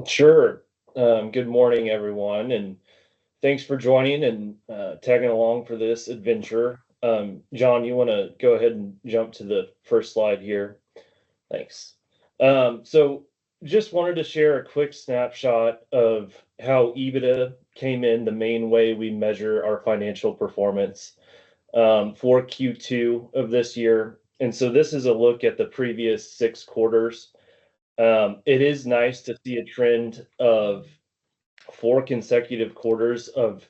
Sure. Good morning, everyone, and thanks for joining and tagging along for this adventure. John, you want to go ahead and jump to the first slide here? Thanks. So, just wanted to share a quick snapshot of how EBITDA came in, the main way we measure our financial performance for Q2 of this year. And so, this is a look at the previous 6 quarters. It is nice to see a trend of 4 consecutive quarters of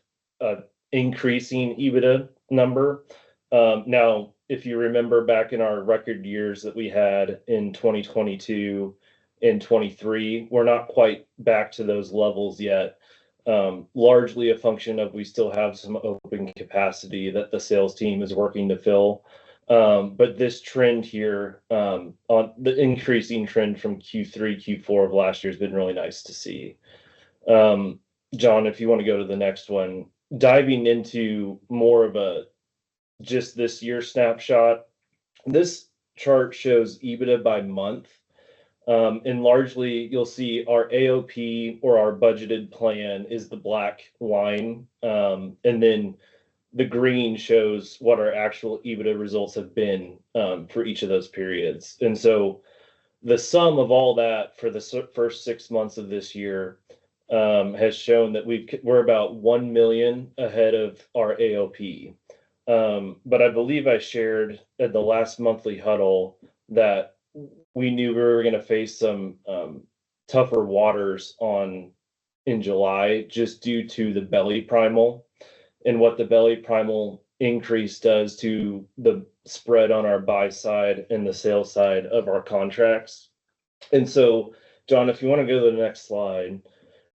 increasing EBITDA number. Now, if you remember back in our record years that we had in 2022 and 23, we're not quite back to those levels yet. Largely a function of we still have some open capacity that the sales team is working to fill. But this trend here, on the increasing trend from Q3, Q4 of last year has been really nice to see. John, if you want to go to the next one, diving into more of a just this year snapshot. This chart shows EBITDA by month. And largely you'll see our AOP or our budgeted plan is the black line. And then the green shows what our actual EBITDA results have been for each of those periods. And so the sum of all that for the first 6 months of this year has shown that we're about 1 million ahead of our AOP. But I believe I shared at the last monthly huddle that we knew we were going to face some tougher waters in July just due to the belly primal and what the belly primal increase does to the spread on our buy side and the sales side of our contracts. And so, John, if you want to go to the next slide,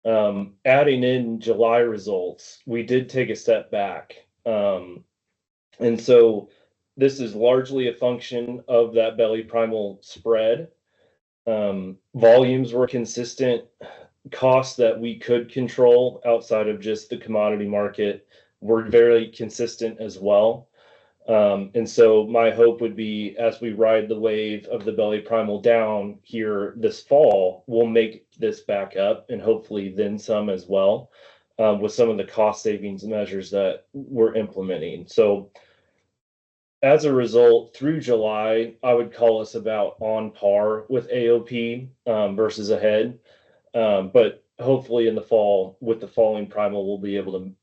adding in July results, we did take a step back. And so this is largely a function of that belly primal spread. Volumes were consistent. Costs that we could control outside of just the commodity market were very consistent as well. And so my hope would be as we ride the wave of the belly primal down here this fall, we'll make this back up and hopefully then some as well, with some of the cost savings measures that we're implementing. So as a result, through July, I would call us about on par with AOP versus ahead. But hopefully in the fall, with the falling primal, we'll be able to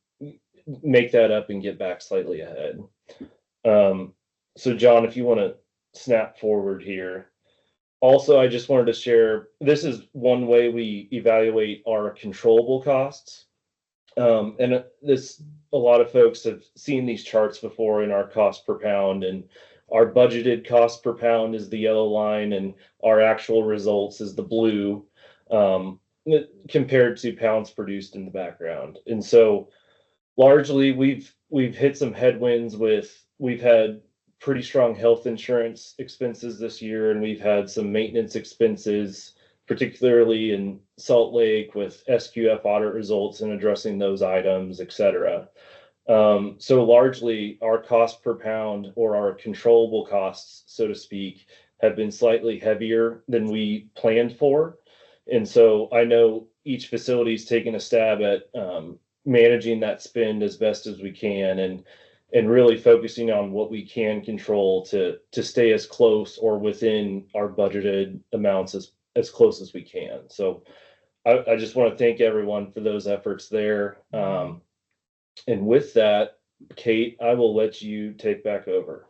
make that up and get back slightly ahead. So John, if you want to snap forward here. Also, I just wanted to share, this is one way we evaluate our controllable costs. And a lot of folks have seen these charts before in our cost per pound, and our budgeted cost per pound is the yellow line and our actual results is the blue, compared to pounds produced in the background. And so largely we've hit some headwinds we've had pretty strong health insurance expenses this year, and we've had some maintenance expenses, particularly in Salt Lake with SQF audit results and addressing those items, et cetera. So largely our cost per pound or our controllable costs, so to speak, have been slightly heavier than we planned for. And so I know each facility is taking a stab at managing that spend as best as we can and really focusing on what we can control to stay as close or within our budgeted amounts as close as we can. So I just want to thank everyone for those efforts there. And with that, Kate, I will let you take back over.